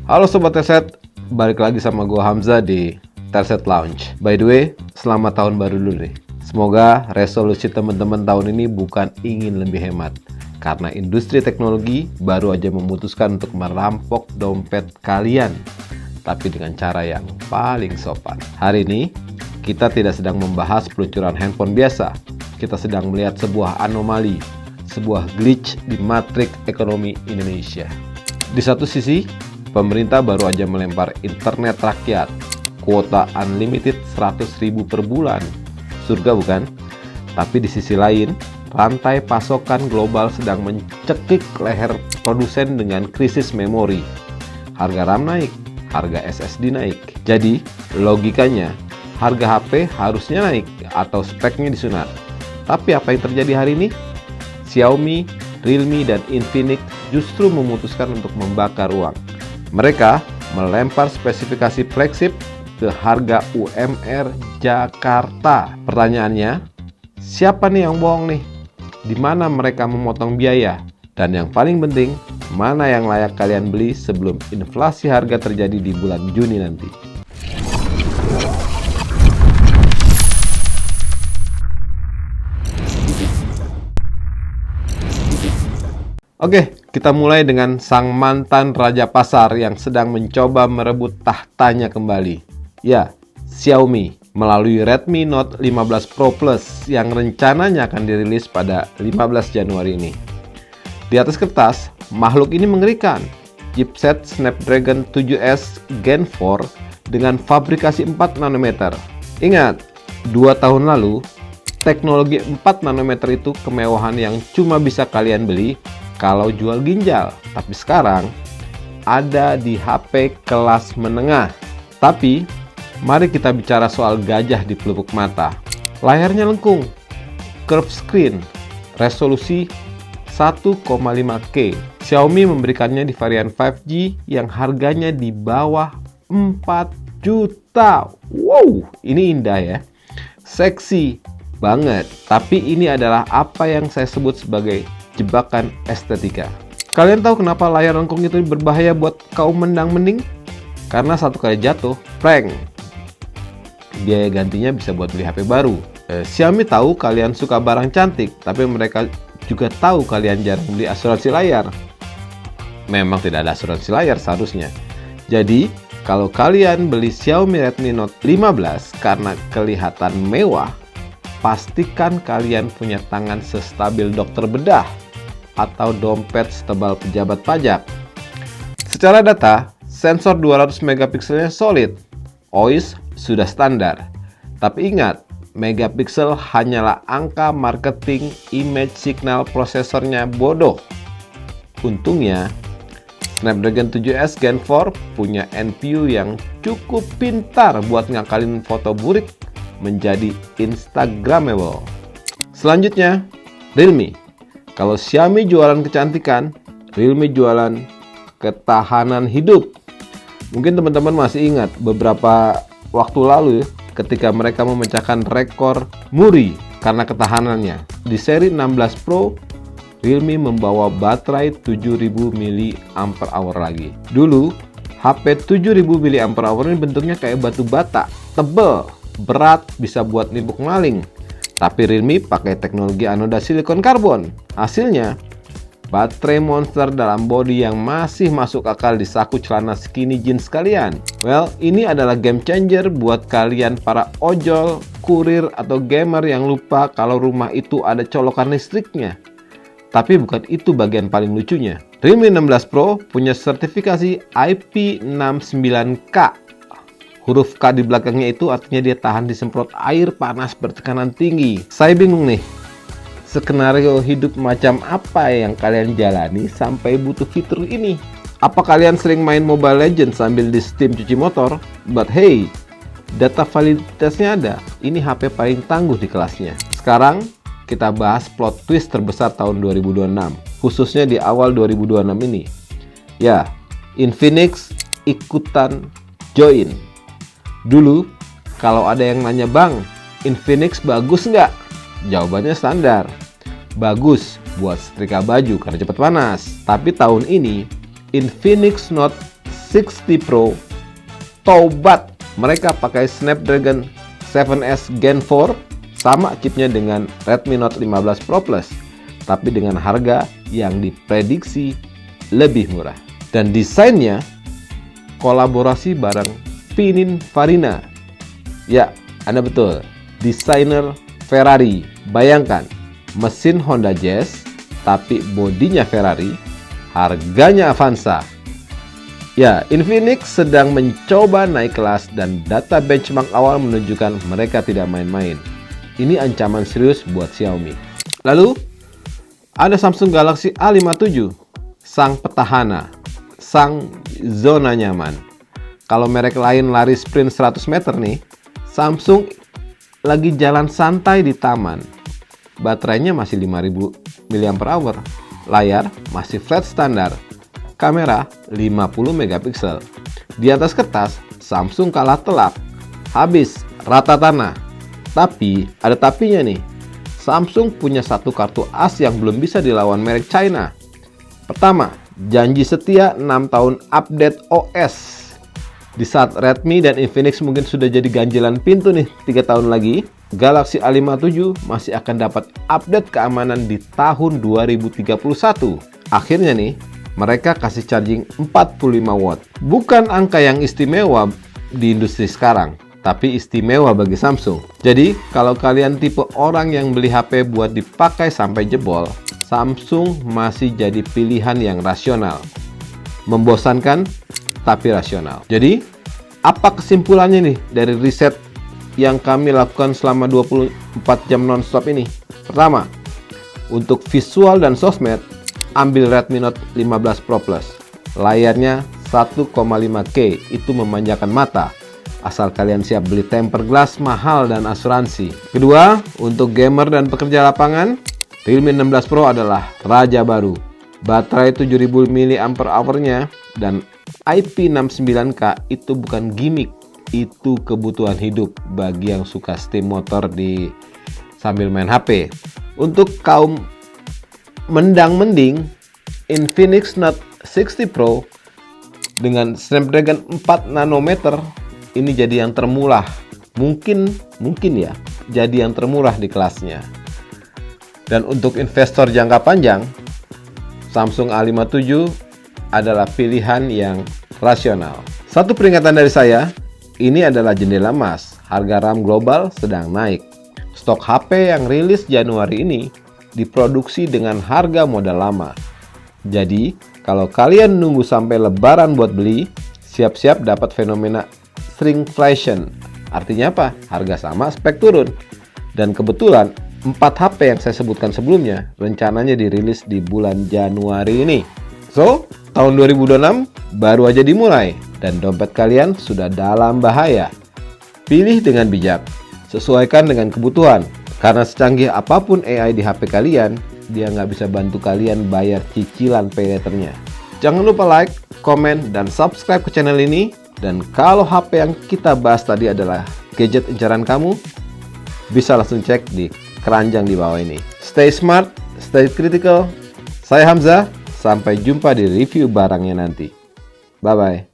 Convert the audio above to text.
Halo Sobat Terset, balik lagi sama gue Hamzah di Terset Lounge. By the way, selamat tahun baru dulu nih. Semoga resolusi teman-teman tahun ini bukan ingin lebih hemat, karena industri teknologi baru aja memutuskan untuk merampok dompet kalian, tapi dengan cara yang paling sopan. Hari ini, kita tidak sedang membahas peluncuran handphone biasa. Kita sedang melihat sebuah anomali, sebuah glitch di matrik ekonomi Indonesia. Di satu sisi, pemerintah baru aja melempar internet rakyat, kuota unlimited 100.000 per bulan. Surga bukan? Tapi di sisi lain, rantai pasokan global sedang mencekik leher produsen dengan krisis memori. Harga RAM naik, harga SSD naik. Jadi, logikanya, harga HP harusnya naik atau speknya disunat. Tapi apa yang terjadi hari ini? Xiaomi, Realme, dan Infinix justru memutuskan untuk membakar uang. Mereka melempar spesifikasi flagship ke harga UMR Jakarta. Pertanyaannya, siapa nih yang bohong nih? Di mana mereka memotong biaya? Dan yang paling penting, mana yang layak kalian beli sebelum inflasi harga terjadi di bulan Juni nanti? Oke, kita mulai dengan sang mantan raja pasar yang sedang mencoba merebut tahtanya kembali. Ya, Xiaomi melalui Redmi Note 15 Pro Plus yang rencananya akan dirilis pada 15 Januari ini. Di atas kertas, makhluk ini mengerikan. Chipset Snapdragon 7S Gen 4 dengan fabrikasi 4 nanometer. Ingat, 2 tahun lalu, teknologi 4 nanometer itu kemewahan yang cuma bisa kalian beli kalau jual ginjal, tapi sekarang ada di HP kelas menengah. Tapi, mari kita bicara soal gajah di pelupuk mata. Layarnya lengkung, curved screen, resolusi 1,5K. Xiaomi memberikannya di varian 5G yang harganya di bawah 4 juta. Wow, ini indah ya. Seksi banget, tapi ini adalah apa yang saya sebut sebagai jebakan estetika. Kalian tahu kenapa layar lengkung itu berbahaya buat kaum mendang-mending? Karena satu kali jatuh, prank. Biaya gantinya bisa buat beli HP baru. Xiaomi tahu kalian suka barang cantik, tapi mereka juga tahu kalian jarang beli asuransi layar. Memang tidak ada asuransi layar seharusnya. Jadi, kalau kalian beli Xiaomi Redmi Note 15 karena kelihatan mewah, pastikan kalian punya tangan sestabil dokter bedah atau dompet setebal pejabat pajak. Secara data, sensor 200 megapikselnya solid, OIS sudah standar. Tapi ingat, megapiksel hanyalah angka marketing, image signal prosesornya bodoh. Untungnya, Snapdragon 7S Gen 4 punya NPU yang cukup pintar buat ngakalin foto burik menjadi Instagramable. Selanjutnya, Realme. Kalau Xiaomi jualan kecantikan, Realme jualan ketahanan hidup. Mungkin teman-teman masih ingat beberapa waktu lalu ketika mereka memecahkan rekor muri karena ketahanannya. Di seri 16 Pro, Realme membawa baterai 7000 mAh lagi. Dulu, HP 7000 mAh ini bentuknya kayak batu bata, tebel, berat, bisa buat nipuk maling. Tapi Realme pakai teknologi anoda silikon karbon. Hasilnya, baterai monster dalam bodi yang masih masuk akal di saku celana skinny jeans kalian. Well, ini adalah game changer buat kalian para ojol, kurir, atau gamer yang lupa kalau rumah itu ada colokan listriknya. Tapi bukan itu bagian paling lucunya. Realme 16 Pro punya sertifikasi IP69K. Huruf K di belakangnya itu artinya dia tahan disemprot air panas bertekanan tinggi. Saya bingung nih, skenario hidup macam apa yang kalian jalani sampai butuh fitur ini? Apa kalian sering main Mobile Legends sambil di Steam cuci motor? But hey, data validitasnya ada. Ini HP paling tangguh di kelasnya. Sekarang kita bahas plot twist terbesar tahun 2026, khususnya di awal 2026 ini. Ya, Infinix ikutan join. Dulu, kalau ada yang nanya, "Bang, Infinix bagus nggak?" Jawabannya standar. Bagus buat setrika baju karena cepat panas. Tapi tahun ini, Infinix Note 60 Pro tobat. Mereka pakai Snapdragon 7S Gen 4, sama chipnya dengan Redmi Note 15 Pro Plus, tapi dengan harga yang diprediksi lebih murah. Dan desainnya kolaborasi bareng Pininfarina. Ya, Anda betul, desainer Ferrari. Bayangkan, mesin Honda Jazz, tapi bodinya Ferrari, harganya Avanza. Ya, Infinix sedang mencoba naik kelas dan data benchmark awal menunjukkan mereka tidak main-main. Ini ancaman serius buat Xiaomi. Lalu, ada Samsung Galaxy A57, sang petahana, sang zona nyaman. Kalau merek lain lari sprint 100 meter nih, Samsung lagi jalan santai di taman. Baterainya masih 5000 mAh, layar masih flat standar, kamera 50 megapiksel. Di atas kertas, Samsung kalah telak, habis rata tanah. Tapi, ada tapinya nih. Samsung punya satu kartu as yang belum bisa dilawan merek China. Pertama, janji setia 6 tahun update OS. Di saat Redmi dan Infinix mungkin sudah jadi ganjilan pintu nih 3 tahun lagi, Galaxy A57 masih akan dapat update keamanan di tahun 2031. Akhirnya nih, mereka kasih charging 45 watt. Bukan angka yang istimewa di industri sekarang, tapi istimewa bagi Samsung. Jadi, kalau kalian tipe orang yang beli HP buat dipakai sampai jebol, Samsung masih jadi pilihan yang rasional. Membosankan, tapi rasional. Jadi, apa kesimpulannya nih dari riset yang kami lakukan selama 24 jam nonstop ini? Pertama, untuk visual dan sosmed, ambil Redmi Note 15 Pro Plus. Layarnya 1,5K, itu memanjakan mata. Asal kalian siap beli tempered glass mahal dan asuransi. Kedua, untuk gamer dan pekerja lapangan, Realme 16 Pro adalah raja baru. Baterai 7000 mAh-nya dan IP69K itu bukan gimmick, itu kebutuhan hidup bagi yang suka steam motor sambil main HP. Untuk kaum mendang-mending, Infinix Note 60 Pro dengan Snapdragon 4 nanometer ini jadi yang termurah. Mungkin ya, jadi yang termurah di kelasnya. Dan untuk investor jangka panjang, Samsung A57 adalah pilihan yang rasional. Satu peringatan dari saya, ini adalah jendela emas. Harga RAM global sedang naik. Stok HP yang rilis Januari ini diproduksi dengan harga modal lama. Jadi, kalau kalian nunggu sampai lebaran buat beli, siap-siap dapat fenomena shrinkflation. Artinya apa? Harga sama, spek turun. Dan kebetulan 4 HP yang saya sebutkan sebelumnya rencananya dirilis di bulan Januari ini. So, tahun 2026 baru aja dimulai dan dompet kalian sudah dalam bahaya. Pilih dengan bijak, sesuaikan dengan kebutuhan. Karena secanggih apapun AI di HP kalian, dia nggak bisa bantu kalian bayar cicilan payletternya. Jangan lupa like, komen, dan subscribe ke channel ini. Dan kalau HP yang kita bahas tadi adalah gadget incaran kamu, bisa langsung cek di keranjang di bawah ini. Stay smart, stay critical. Saya Hamzah, sampai jumpa di review barangnya nanti. Bye-bye.